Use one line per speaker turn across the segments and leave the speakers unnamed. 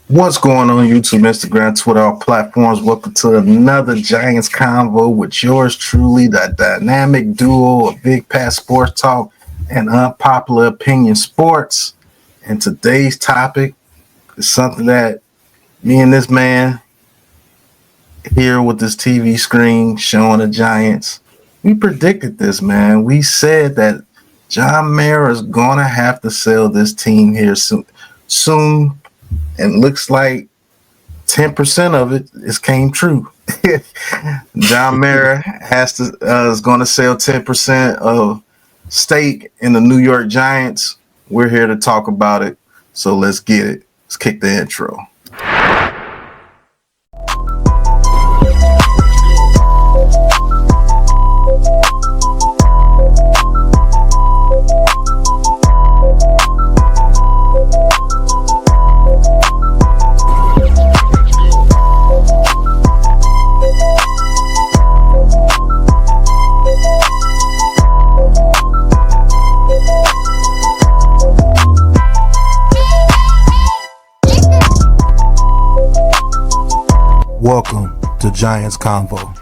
What's going on YouTube, Instagram, Twitter, all platforms? Welcome to another Giants Convo with yours truly, the dynamic duo of Big Pat Sports Talk and Unpopular Opinion Sports. And today's topic is something that me and this man here with this TV screen showing the Giants, we predicted this, man. We said that John Mara is going to have to sell this team here soon. And looks like 10% of it came true. John Mara is going to sell 10% of stake in the New York Giants. We're here to talk about it, so let's get it. Let's kick the intro. Welcome to Giants Convo.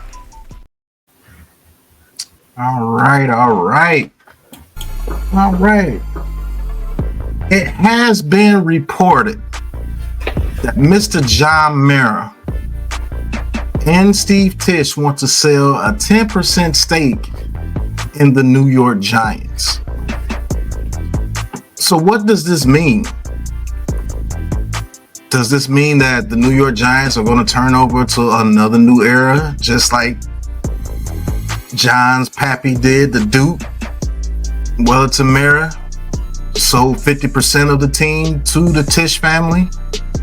All right. It has been reported that Mr. John Mara and Steve Tisch want to sell a 10% stake in the New York Giants. So what does this mean? Does this mean that the New York Giants are going to turn over to another new era, just like John's pappy did, the Duke? Wellington Mara sold 50% of the team to the Tisch family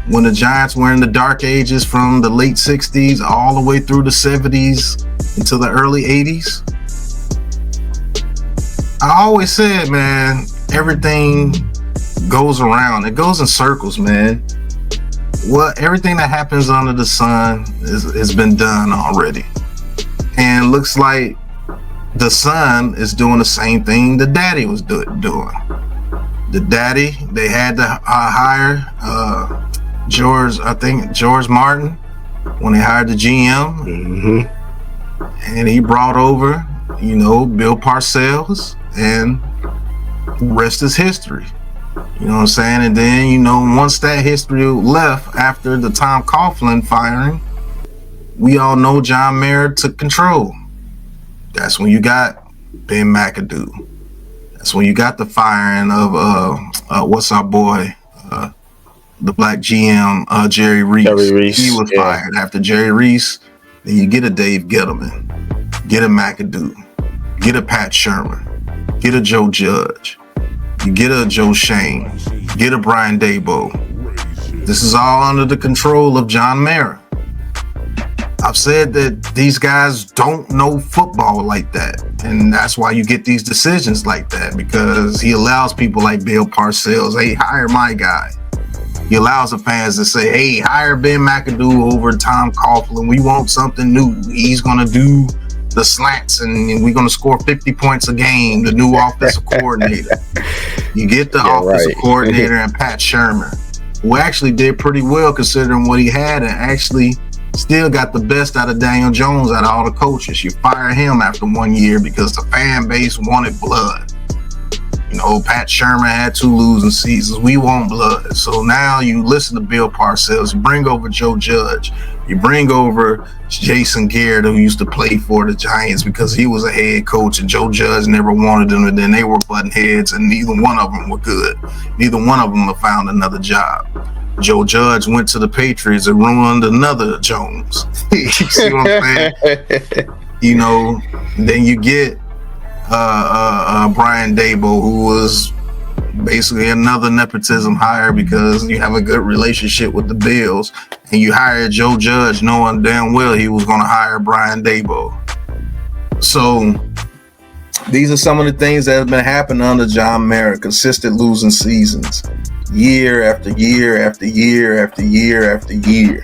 when the Giants were in the dark ages from the late 60s all the way through the 70s into the early 80s. I always said, man, everything goes around. It goes in circles, man. Well, everything that happens under the sun has been done already. And looks like the son is doing the same thing the daddy was doing. The daddy, they had to hire George Martin when they hired the GM. Mm-hmm. And he brought over, Bill Parcells, and the rest is history. You know what I'm saying? And then, once that history left after the Tom Coughlin firing, we all know John Mara took control. That's when you got Ben McAdoo. That's when you got the firing of, what's our boy, the black GM, Jerry Reese. He was fired. After Jerry Reese, then you get a Dave Gettleman, get a McAdoo, get a Pat Shermer, get a Joe Judge. You get a Joe Shane, get a Brian Daboll. This is all under the control of John Mara. I've said that these guys don't know football like that. And that's why you get these decisions like that, because he allows people like Bill Parcells, hey, hire my guy. He allows the fans to say, hey, hire Ben McAdoo over Tom Coughlin. We want something new. He's going to do the slants, and we're going to score 50 points a game, the new offensive coordinator. You get the offensive coordinator and Pat Shermer, who actually did pretty well considering what he had, and actually still got the best out of Daniel Jones out of all the coaches. You fire him after 1 year because the fan base wanted blood. Pat Shermer had 2 losing seasons. We want blood. So now you listen to Bill Parcells, you bring over Joe Judge, you bring over Jason Garrett, who used to play for the Giants because he was a head coach, and Joe Judge never wanted them, and then they were butting heads, and neither one of them were good. Neither one of them have found another job. Joe Judge went to the Patriots and ruined another Jones. You see what I'm saying? Then you get Brian Daboll, who was basically another nepotism hire because you have a good relationship with the Bills, and you hired Joe Judge knowing damn well he was going to hire Brian Daboll. So these are some of the things that have been happening under John Mara. Consistent losing seasons, year after year after year after year after year.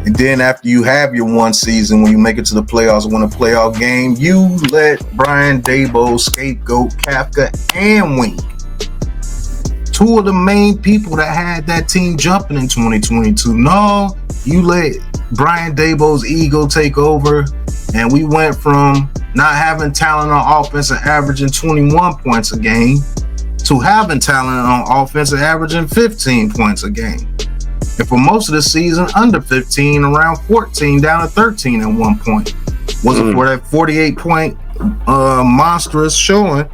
And then after you have your one season, when you make it to the playoffs, win a playoff game, you let Brian Daboll scapegoat Kafka and Wink two of the main people that had that team jumping in 2022. No, you let Brian Daboll's ego take over, and we went from not having talent on offense and averaging 21 points a game to having talent on offense and averaging 15 points a game. And for most of the season, under 15, around 14, down to 13 at one point. Wasn't for that 48-point monstrous showing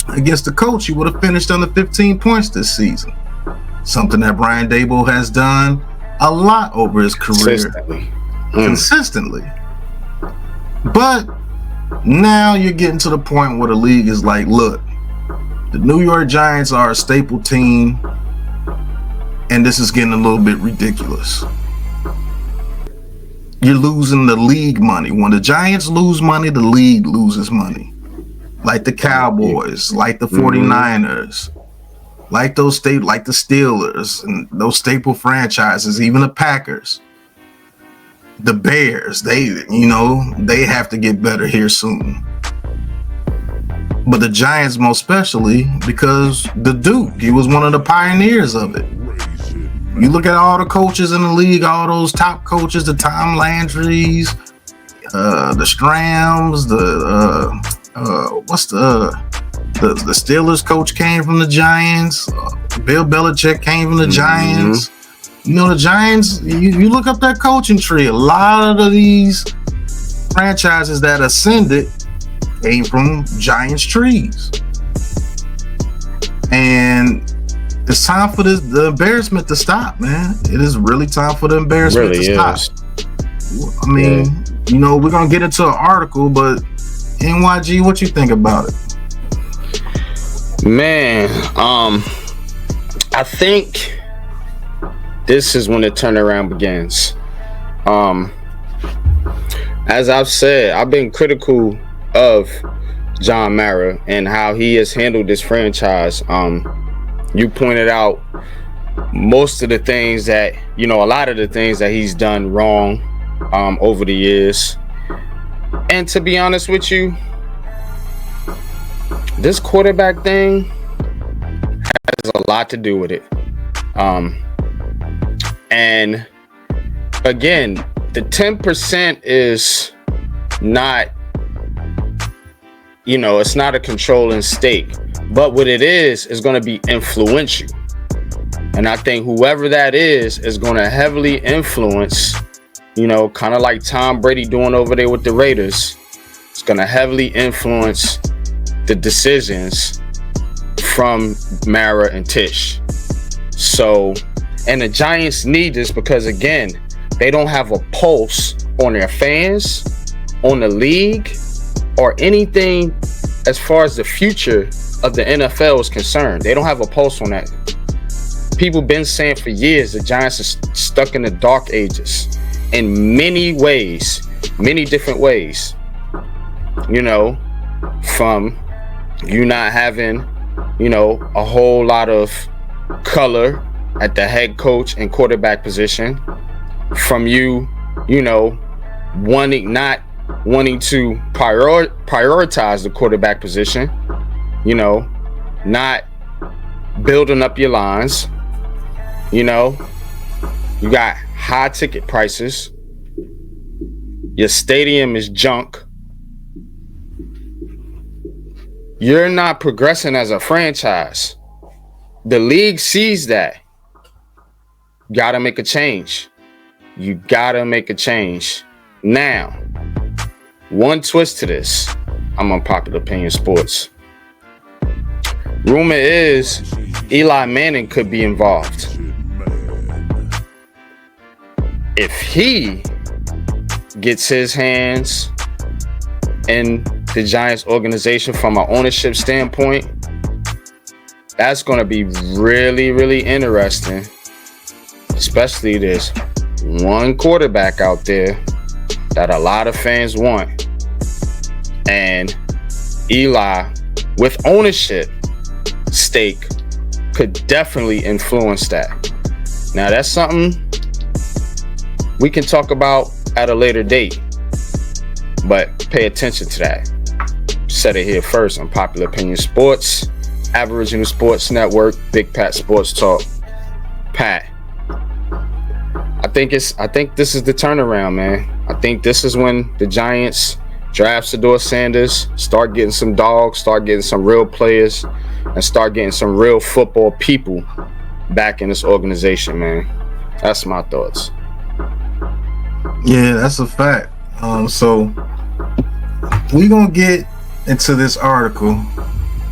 against the coach, he would have finished under 15 points this season. Something that Brian Daboll has done a lot over his career. Consistently. But now you're getting to the point where the league is like, look, the New York Giants are a staple team, and this is getting a little bit ridiculous. You're losing the league money. When the Giants lose money, the league loses money. Like the Cowboys, like the 49ers, like the Steelers, and those staple franchises, even the Packers, the Bears, they have to get better here soon. But the Giants most especially, because the Duke, he was one of the pioneers of it. You look at all the coaches in the league, all those top coaches, the Tom Landrys, the Strams, the Steelers coach came from the Giants. Bill Belichick came from the Giants. You know, the Giants, you look up that coaching tree, a lot of these franchises that ascended came from Giants trees. And it's time for the embarrassment to stop, man. It is really time for the embarrassment to stop. I mean, we're going to get into an article, but NYG, what you think about it?
Man, I think this is when the turnaround begins. As I've said, I've been critical of John Mara and how he has handled this franchise. You pointed out most of the things that, a lot of the things that he's done wrong over the years. And to be honest with you, this quarterback thing has a lot to do with it. And again, the 10% is not, it's not a controlling stake. But what it is going to be influential. And I think whoever that is going to heavily influence, kind of like Tom Brady doing over there with the Raiders. It's going to heavily influence the decisions from Mara and Tisch. So, and the Giants need this because, again, they don't have a pulse on their fans, on the league, or anything as far as the future of the NFL is concerned. They don't have a pulse on that. People been saying for years the Giants are stuck in the dark ages in many ways, many different ways. From you not having, a whole lot of color at the head coach and quarterback position, from you, not wanting to prioritize the quarterback position, not building up your lines. You got high ticket prices. Your stadium is junk. You're not progressing as a franchise. The league sees that. Gotta make a change. You gotta make a change. Now, one twist to this. I'm on Popular Opinion Sports. Rumor is Eli Manning could be involved. If he gets his hands in the Giants organization from an ownership standpoint, that's going to be really, really interesting. Especially there's one quarterback out there that a lot of fans want. And Eli, with ownership stake, could definitely influence that. Now, that's something we can talk about at a later date, but pay attention to that. Said it here first on Popular Opinion Sports. Aboriginal Sports Network, Big Pat Sports Talk. Pat, I think this is the turnaround, man. I think this is when the Giants draft Shedeur Sanders, start getting some dogs, start getting some real players, and start getting some real football people back in this organization, man. That's my thoughts.
Yeah, that's a fact. So we gonna get into this article,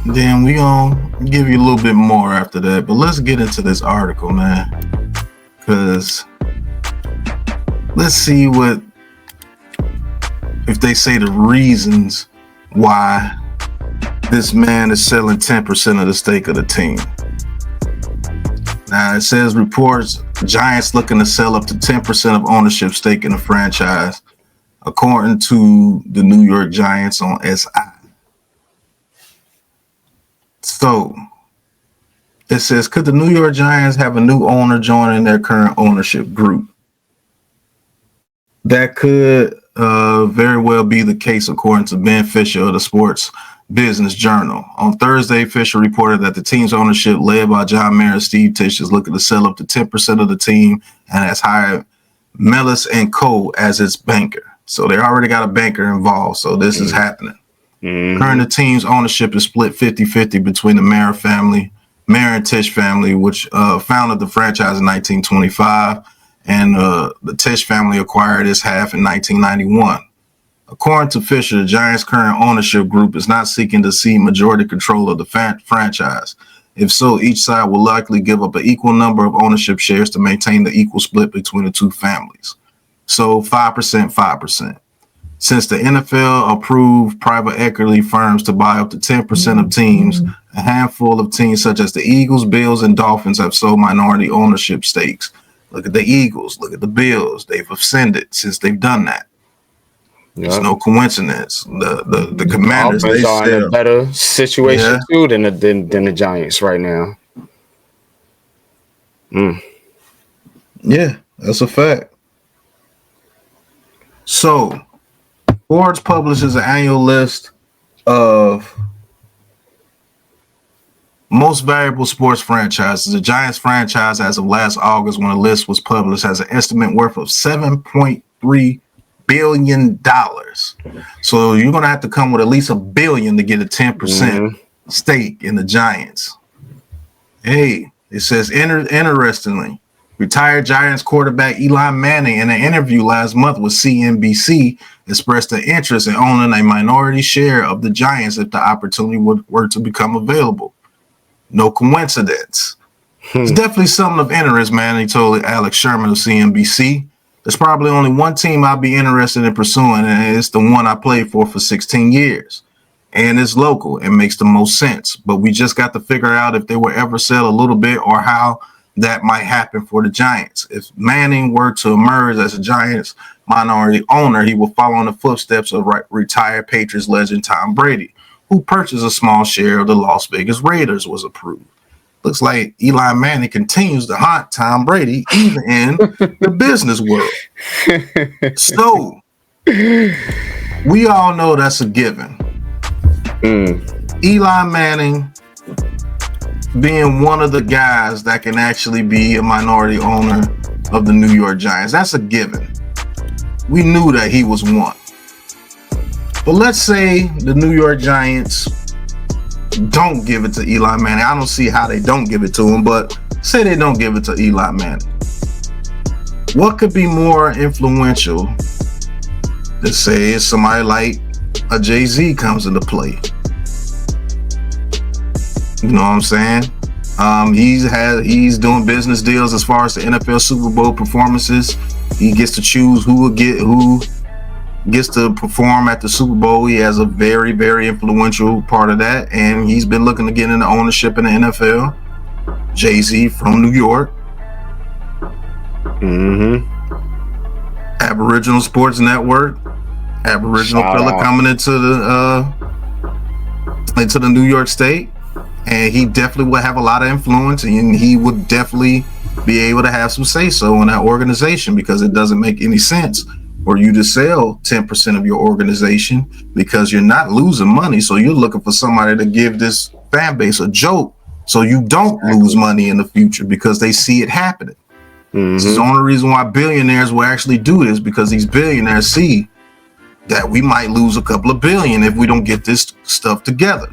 then we gonna give you a little bit more after that. But let's get into this article, man, because let's see if they say the reasons why this man is selling 10% of the stake of the team. Now it says reports Giants looking to sell up to 10% of ownership stake in the franchise, according to the New York Giants on SI. So it says, could the New York Giants have a new owner joining their current ownership group? That could very well be the case, according to Ben Fisher of the Sports Business Journal. On Thursday, Fisher reported that the team's ownership, led by John Mayer and Steve Tisch, is looking to sell up to 10% of the team and has hired Mellis & Co. as its banker. So they already got a banker involved, so this is happening. Currently, the team's ownership is split 50-50 between the Mayer and Tisch family, which founded the franchise in 1925, and the Tisch family acquired its half in 1991. According to Fisher, the Giants' current ownership group is not seeking to cede majority control of the franchise. If so, each side will likely give up an equal number of ownership shares to maintain the equal split between the two families. So 5%, 5%. Since the NFL approved private equity firms to buy up to 10% of teams, a handful of teams such as the Eagles, Bills, and Dolphins have sold minority ownership stakes. Look at the Eagles, look at the Bills. They've ascended since they've done that. It's no coincidence. The Commanders,
they are in a better situation too than the Giants right now.
Yeah, that's a fact. So, Forbes publishes an annual list of most valuable sports franchises. The Giants franchise, as of last August, when the list was published, has an estimate worth of $7.3 billion. So you're going to have to come with at least $1 billion to get a 10% stake in the Giants. Hey, it says, interestingly, retired Giants quarterback Eli Manning, in an interview last month with CNBC, expressed an interest in owning a minority share of the Giants if the opportunity were to become available. No coincidence. It's definitely something of interest, man, he told Alex Sherman of CNBC. There's probably only one team I'd be interested in pursuing, and it's the one I played for 16 years. And it's local. It makes the most sense. But we just got to figure out if they will ever sell a little bit or how that might happen for the Giants. If Manning were to emerge as a Giants minority owner, he will follow in the footsteps of retired Patriots legend Tom Brady, who purchased a small share of the Las Vegas Raiders, was approved. Looks like Eli Manning continues to haunt Tom Brady, even in the business world. So, we all know that's a given. Eli Manning being one of the guys that can actually be a minority owner of the New York Giants. That's a given. We knew that he was one. But let's say the New York Giants don't give it to Eli Manning. I don't see how they don't give it to him, but say they don't give it to Eli Manning. What could be more influential than say somebody like a Jay-Z comes into play? You know what I'm saying? He's doing business deals as far as the NFL Super Bowl performances. He gets to choose who gets to perform at the Super Bowl. He has a very, very influential part of that, and he's been looking to get into ownership in the NFL. Jay-Z from New York. Aboriginal Sports Network. Aboriginal fella coming into the New York State. And he definitely will have a lot of influence, and he would definitely be able to have some say-so in that organization, because it doesn't make any sense for you to sell 10% of your organization because you're not losing money. So you're looking for somebody to give this fan base a joke so you don't lose money in the future because they see it happening. This is the only reason why billionaires will actually do this, because these billionaires see that we might lose a couple of billion if we don't get this stuff together.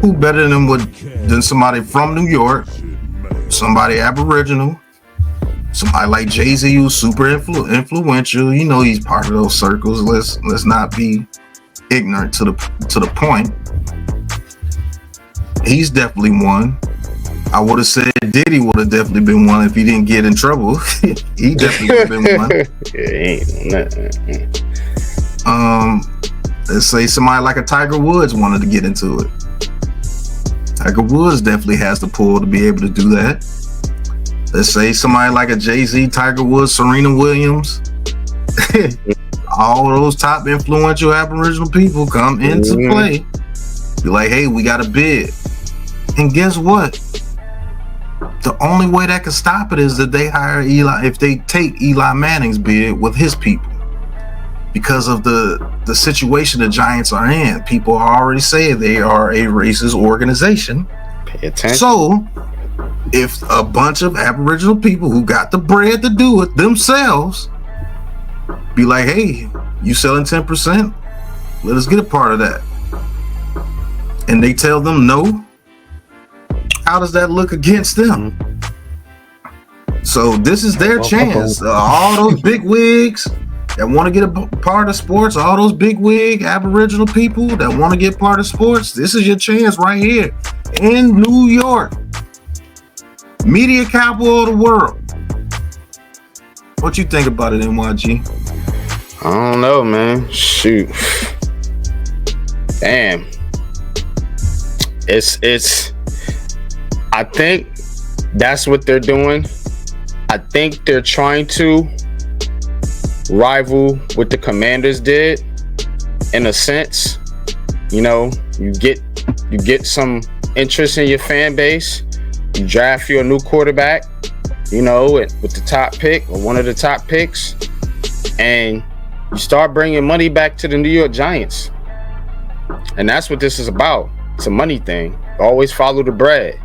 Who better than somebody from New York, somebody Aboriginal, somebody like Jay-Z, who's super influential. You know, he's part of those circles. Let's not be ignorant to the point. He's definitely one. I would have said Diddy would have definitely been one if he didn't get in trouble. He definitely would have been one. Let's say somebody like a Tiger Woods wanted to get into it. Tiger Woods definitely has the pull to be able to do that. Let's say somebody like a Jay-Z, Tiger Woods, Serena Williams. All those top influential Aboriginal people come into play. Be like, hey, we got a bid. And guess what? The only way that can stop it is that they hire Eli, if they take Eli Manning's bid with his people. Because of the situation the Giants are in. People are already saying they are a racist organization.
Pay attention.
So, if a bunch of Aboriginal people who got the bread to do it themselves be like, hey, you selling 10%? Let us get a part of that. And they tell them no. How does that look against them? So this is their chance. All those big wigs that want to get a part of sports, all those big wig Aboriginal people that want to get part of sports, this is your chance right here in New York. Media capital of the world. What you think about it, NYG?
I don't know, man. Shoot. Damn. It's I think that's what they're doing. I think they're trying to rival what the Commanders did in a sense. You know, you get some interest in your fan base, you draft you a new quarterback, you know, with the top pick or one of the top picks, and you start bringing money back to the New York Giants. And that's what this is about. It's a money thing. Always follow the bread.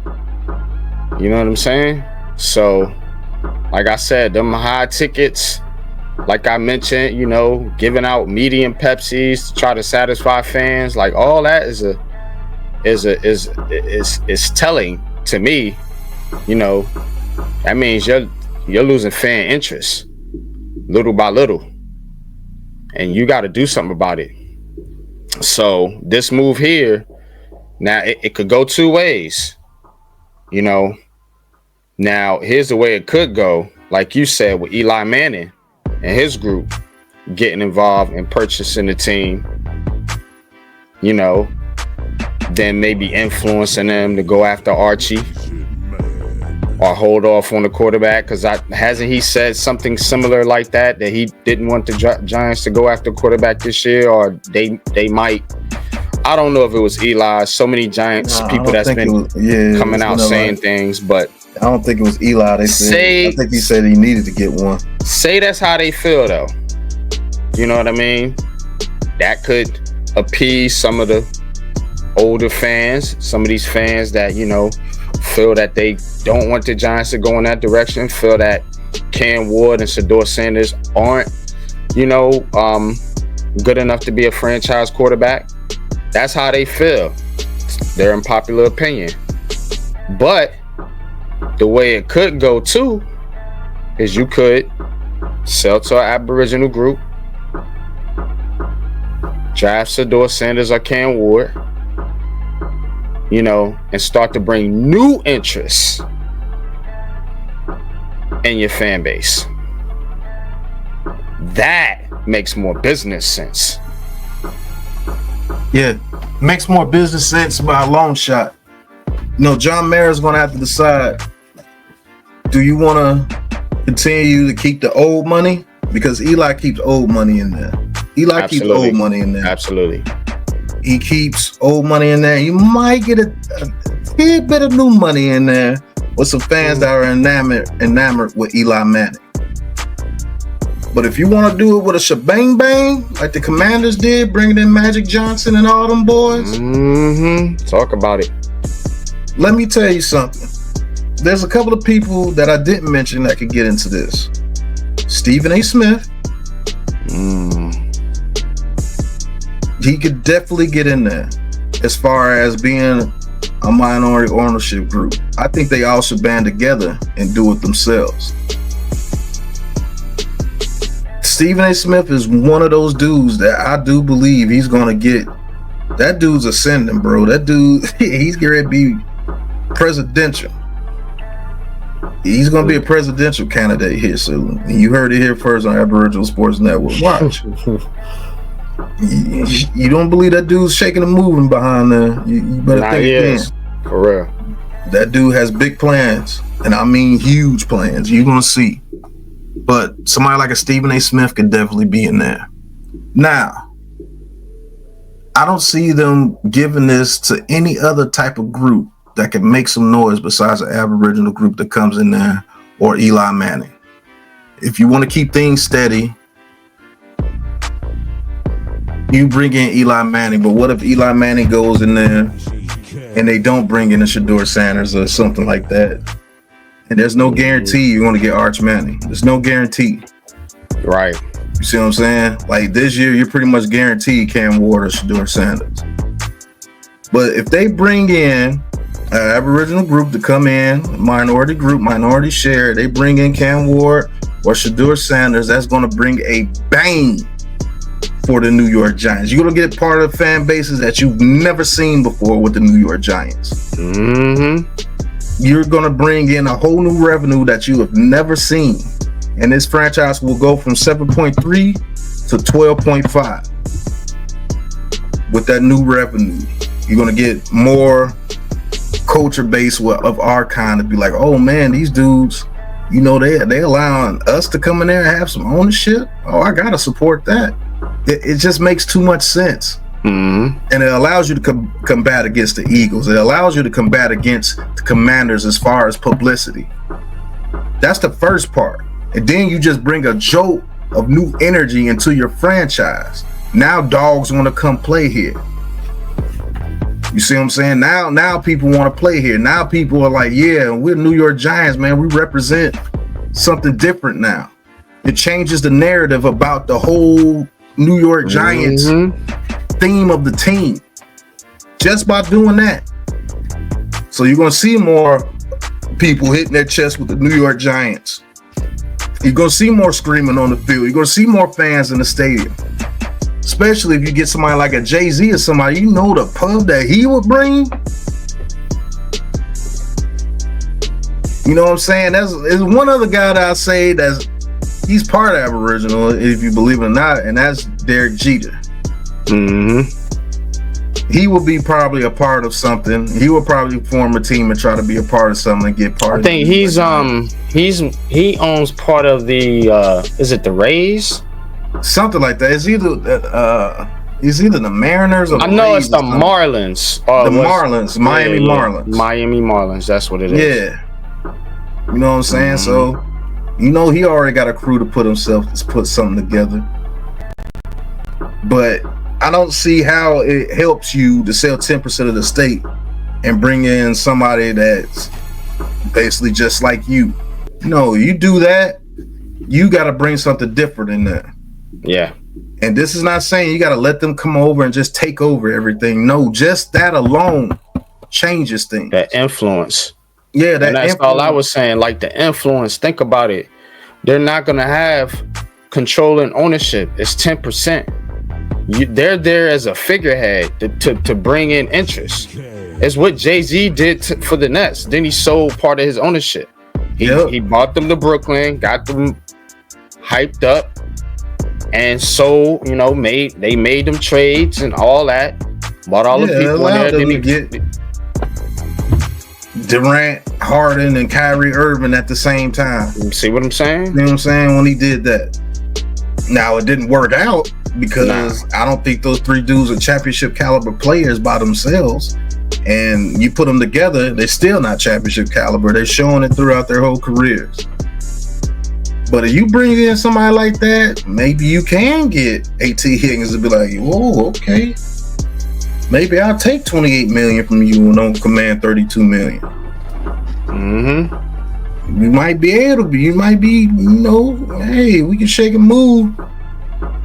You know what I'm saying? So, like I said, them high tickets, like I mentioned, you know, giving out medium Pepsis to try to satisfy fans, like all that is telling to me. You know, that means you're losing fan interest little by little, and you got to do something about it. So this move here, now it could go two ways. You know, now here's the way it could go. Like you said, with Eli Manning and his group getting involved in purchasing the team, you know, then maybe influencing them to go after Archie or hold off on the quarterback. Because hasn't he said something similar like that he didn't want the Giants to go after quarterback this year, or they might. I don't know if it was Eli. So many Giants people that's been coming out saying things, but
I don't think it was Eli. I think he said he needed to get one.
Say that's how they feel, though. You know what I mean? That could appease some of the older fans, some of these fans that, you know, feel that they don't want the Giants to go in that direction, feel that Cam Ward and Shedeur Sanders aren't, you know, good enough to be a franchise quarterback. That's how they feel. Their unpopular opinion. But the way it could go too is you could sell to an Aboriginal group, draft Shedeur Sanders or Cam Ward, you know, and start to bring new interests in your fan base. That makes more business sense.
Yeah, makes more business sense by a long shot. No, John Mara's going to have to decide, do you want to continue to keep the old money? Because Eli keeps old money in there. Eli keeps old money in there.
Absolutely.
He keeps old money in there. You might get a bit of new money in there with some fans that are enamored with Eli Manning. But if you want to do it with a shebang bang, like the Commanders did, bringing in Magic Johnson and all them boys.
Talk about it.
Let me tell you something. There's a couple of people that I didn't mention that could get into this. Stephen A. Smith. He could definitely get in there as far as being a minority ownership group. I think they all should band together and do it themselves. Stephen A. Smith is one of those dudes that I do believe he's going to get. That dude's ascending, bro. That dude, he's going to be presidential. He's going to be a presidential candidate here soon. And you heard it here first on Aboriginal Sports Network. Watch. You don't believe that dude's shaking and moving behind there. You better think again.
For real.
That dude has big plans. And I mean huge plans. You're going to see. But somebody like a Stephen A. Smith could definitely be in there. Now, I don't see them giving this to any other type of group that can make some noise besides an Aboriginal group that comes in there, or Eli Manning. If you want to keep things steady, you bring in Eli Manning. But what if Eli Manning goes in there and they don't bring in a Shedeur Sanders or something like that? And there's no guarantee you're going to get Arch Manning. There's no guarantee.
Right.
You see what I'm saying? Like this year, you're pretty much guaranteed Cam Ward or Shedeur Sanders. But if they bring in an Aboriginal group to come in, minority group, minority share, they bring in Cam Ward or Shedeur Sanders, that's going to bring a bang for the New York Giants. You're going to get part of fan bases that you've never seen before with the New York Giants. You're going to bring in a whole new revenue that you have never seen. And this franchise will go from 7.3 to 12.5 with that new revenue. You're going to get more culture base of our kind to be like, oh man, these dudes, you know, they allowing us to come in there and have some ownership. Oh, I got to support that. It just makes too much sense. And it allows you to combat against the Eagles. It allows you to combat against the Commanders as far as publicity. That's the first part. And then you just bring a jolt of new energy into your franchise. Now dogs want to come play here. You see what I'm saying? Now people want to play here. Now people are like, yeah, we're New York Giants, man. We represent something different now. It changes the narrative about the whole New York Giants theme of the team just by doing that. So you're going to see more people hitting their chest with the New York Giants. You're going to see more screaming on the field. You're going to see more fans in the stadium. Especially if you get somebody like a Jay-Z or somebody, you know, the pub that he would bring. You know what I'm saying? There's one other guy that I say he's part Aboriginal, if you believe it or not, and that's Derek Jeter. He will be probably a part of something. He will probably form a team and try to be a part of something and get part of it. I
think he owns part of the is it the Rays?
Something like that. It's either the Mariners or the
I know
Rays
it's the Marlins.
Marlins, Miami Marlins.
Miami Marlins, that's what it is.
Yeah. You know what I'm saying? So, you know, he already got a crew to put something together. But I don't see how it helps you to sell 10% of the state and bring in somebody that's basically just like you. No, you do that, you got to bring something different in there.
Yeah.
And this is not saying you got to let them come over and just take over everything. No, just that alone changes things.
That influence.
Yeah,
and that's all I was saying. Like the influence, think about it. They're not going to have control and ownership. It's 10%. They're there as a figurehead to bring in interest. It's what Jay-Z did for the Nets. Then he sold part of his ownership. He bought them to Brooklyn, got them hyped up, and sold, you know, they made them trades and all that. Bought all the people in there. Then he get
Durant, Harden, and Kyrie Irving at the same time.
You see what I'm saying?
You know what I'm saying? When he did that. Now, it didn't work out because I don't think those three dudes are championship caliber players by themselves. And you put them together, they're still not championship caliber. They're showing it throughout their whole careers. But if you bring in somebody like that, maybe you can get A.T. Higgins to be like, whoa, okay. Maybe I'll take 28 million from you and don't command 32 million. You might be able to be. You might be, hey, we can shake and move.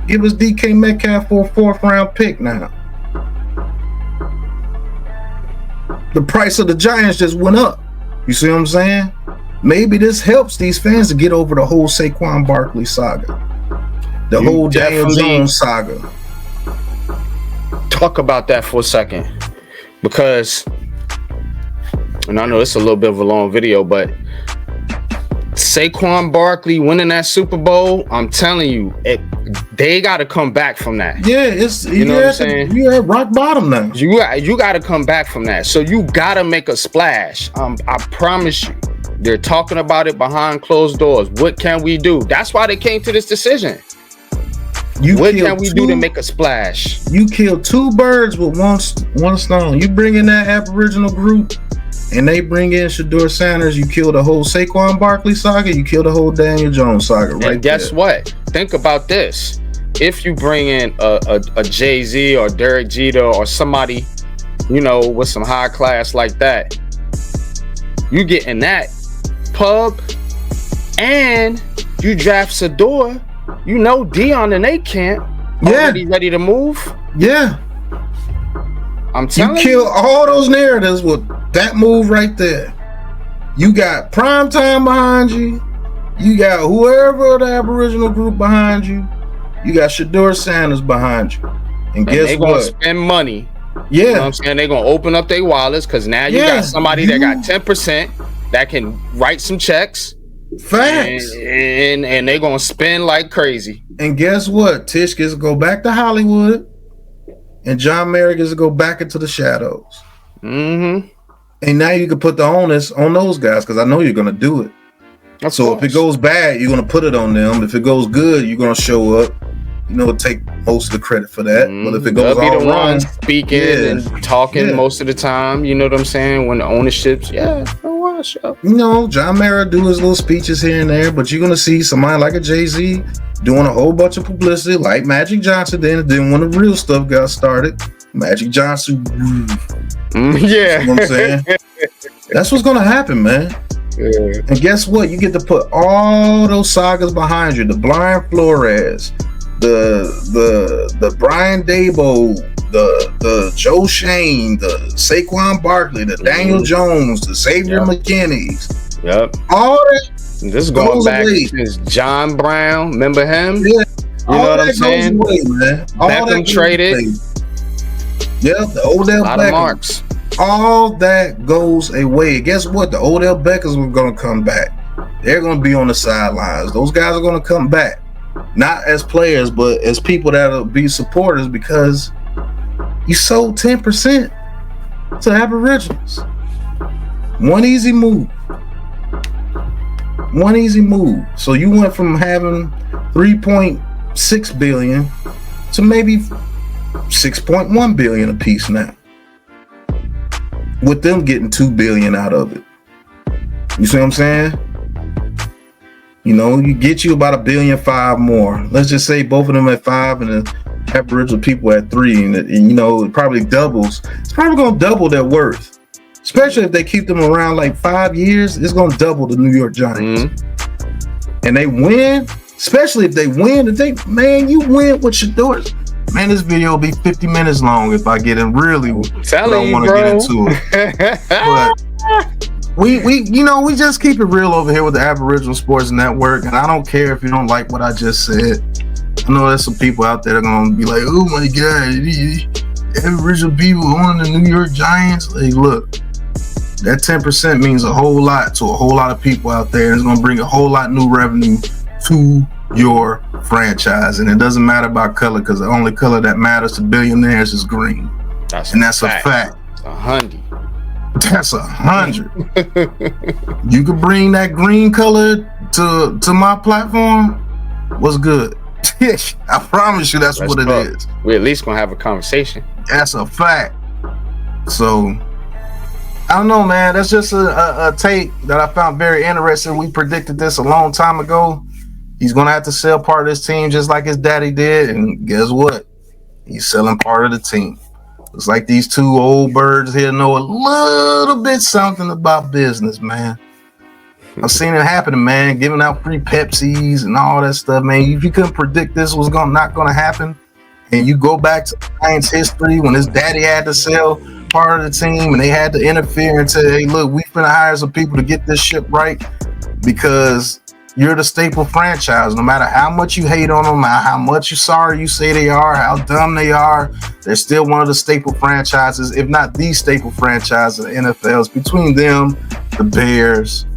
Give us DK Metcalf for a 4th round pick now. The price of the Giants just went up. You see what I'm saying? Maybe this helps these fans to get over the whole Saquon Barkley saga. The whole Daniel Jones saga.
Talk about that for a second. Because, and I know it's a little bit of a long video, but Saquon Barkley winning that Super Bowl, I'm telling you, they got to come back from that.
Yeah, what I'm saying? You're at rock bottom now.
You got to come back from that. So you got to make a splash. I promise you. They're talking about it behind closed doors. What can we do? That's why they came to this decision. What can we do to make a splash?
You kill 2 birds with one stone. You bring in that Aboriginal group, and they bring in Shedeur Sanders. You kill the whole Saquon Barkley saga. You kill the whole Daniel Jones saga. Right.
And guess what? Think about this. If you bring in a Jay-Z or Derek Jeter or somebody, with some high class like that, you get in that pub, and you draft Shedeur, Dion and they camp already ready to move.
Yeah.
I'm telling you.
Kill all those narratives with that move right there. You got Primetime behind you. You got whoever the Aboriginal group behind you. You got Shedeur Sanders behind you. And guess what? They're going to
spend money.
Yeah.
You know what I'm saying? They're going to open up their wallets because now you got somebody that got 10% that can write some checks.
Facts.
And they're going to spend like crazy.
And guess what? Tish gets to go back to Hollywood. And John Mayer gets to go back into the shadows. And now you can put the onus on those guys because I know you're going to do it. So if it goes bad, you're going to put it on them. If it goes good, you're going to show up. Take most of the credit for that. But if it goes all wrong, one
speaking and talking most of the time, you know what I'm saying? When the ownership's,
John Mayer do his little speeches here and there, but you're going to see somebody like a Jay-Z doing a whole bunch of publicity like Magic Johnson did. Then when the real stuff got started, Magic Johnson. You know what I'm saying? That's what's going to happen, man. Yeah. And guess what? You get to put all those sagas behind you. The Brian Flores, the Brian Dabo, the Joe Shane, the Saquon Barkley, the Daniel Jones, the Xavier McKinney's.
Yep.
All that.
This is going back since John Brown. Remember him?
Yeah.
You know what I'm saying?
Away, man.
Beckham traded.
Yeah, the Odell Beckham.
Marks.
All that goes away. Guess what? The Odell Beckhams are going to come back. They're going to be on the sidelines. Those guys are going to come back. Not as players, but as people that'll be supporters because you sold 10% to Aboriginals. One easy move. So you went from having 3.6 billion to maybe 6.1 billion a piece now. With them getting 2 billion out of it. You see what I'm saying? You get you about $1.5 billion more. Let's just say both of them at 5 and the Aboriginal people at 3, and it probably doubles. It's probably gonna double their worth. Especially if they keep them around like 5 years, it's gonna double the New York Giants. And they win, especially if they win. You win with Shedeur. Man, this video will be 50 minutes long if I get in really. I don't want to get into it. But we just keep it real over here with the Aboriginal Sports Network, and I don't care if you don't like what I just said. I know there's some people out there that are gonna be like, "Oh my God, Aboriginal people owning the New York Giants." Like, look, that 10% means a whole lot to a whole lot of people out there, and it's gonna bring a whole lot new revenue to your franchise. And it doesn't matter about color, because the only color that matters to billionaires is green. That's a fact.
It's 100.
That's 100. You could bring that green color to my platform. What's good? I promise you that's what it is.
We at least gonna have a conversation.
That's a fact. So I don't know, man. That's just a take that I found very interesting. We predicted this a long time ago, he's gonna have to sell part of his team just like his daddy did. And guess what? He's selling part of the team. Looks like these two old birds here know a little bit something about business, man. I've seen it happen, man. Giving out free Pepsis and all that stuff, man. If you couldn't predict this was not gonna happen, and you go back to Giants history when his daddy had to sell part of the team and they had to interfere and say, hey, look, we finna hire some people to get this ship right because you're the staple franchise. No matter how much you hate on them, how much you sorry you say they are, how dumb they are, they're still one of the staple franchises, if not the staple franchise of the NFL. It's between them, the Bears.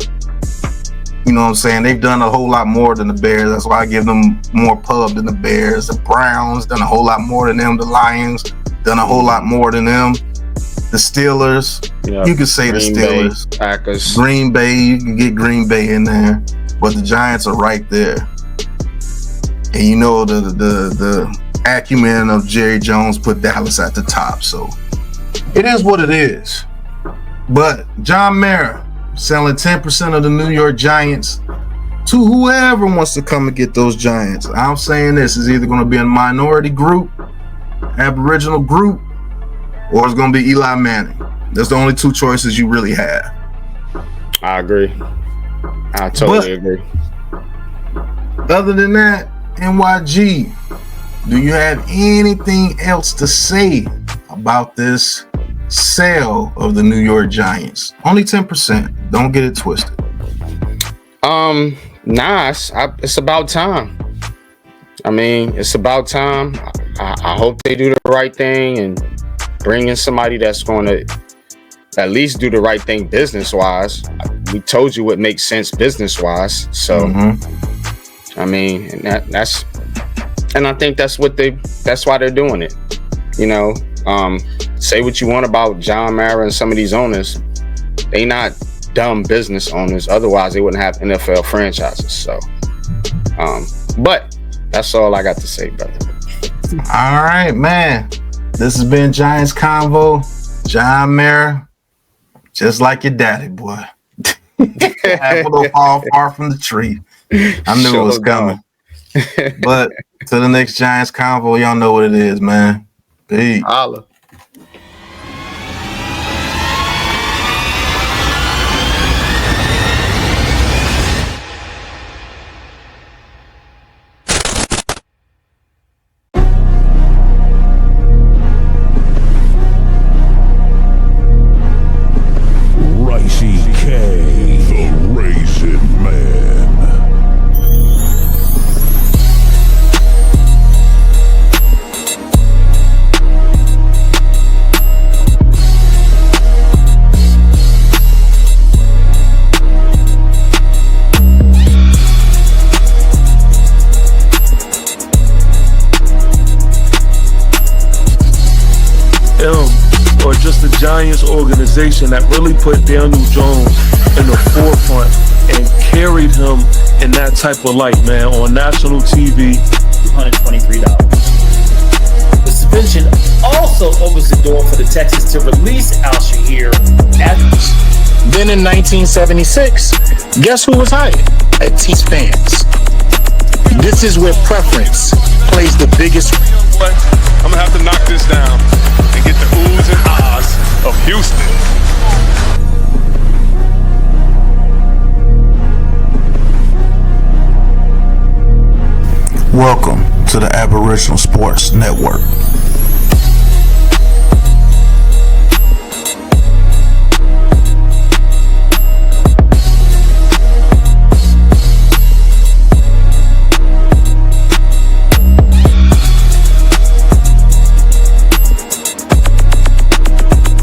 You know what I'm saying? They've done a whole lot more than the Bears. That's why I give them more pub than the Bears. The Browns done a whole lot more than them. The Lions done a whole lot more than them. The Steelers, you could say Green the Steelers.
Bay, Packers.
Green Bay, you can get Green Bay in there. But the Giants are right there. And you know the acumen of Jerry Jones put Dallas at the top. So it is what it is. But John Mara selling 10% of the New York Giants to whoever wants to come and get those Giants. I'm saying this is either going to be a minority group, Aboriginal group, or it's going to be Eli Manning. That's the only two choices you really have.
I agree. I totally agree.
Other than that, NYG, do you have anything else to say about this sale of the New York Giants? Only 10%. Don't get it twisted.
Nah, it's about time. I mean, it's about time. I hope they do the right thing and bring in somebody that's going to at least do the right thing business-wise. We told you what makes sense business-wise. So, I mean, and I think that's why they're doing it. You know, say what you want about John Mara and some of these owners. They not dumb business owners. Otherwise, they wouldn't have NFL franchises. So, but that's all I got to say, brother.
All right, man. This has been Giants Convo. John Mara, just like your daddy, boy. Apple fall far from the tree. I knew it was coming. But to the next Giants Convo, y'all know what it is, man. Peace.
Holla.
Or just the Giants organization that really put Daniel Jones in the forefront and carried him in that type of light, man, on national TV.
$223. The suspension also opens the door for the Texans to release Al-Shahir.
Then in 1976, guess who was hired? Spans. This is where preference plays the biggest.
I'm gonna have to knock this down and get the oohs and ahs of Houston.
Welcome to the Aboriginal Sports Network.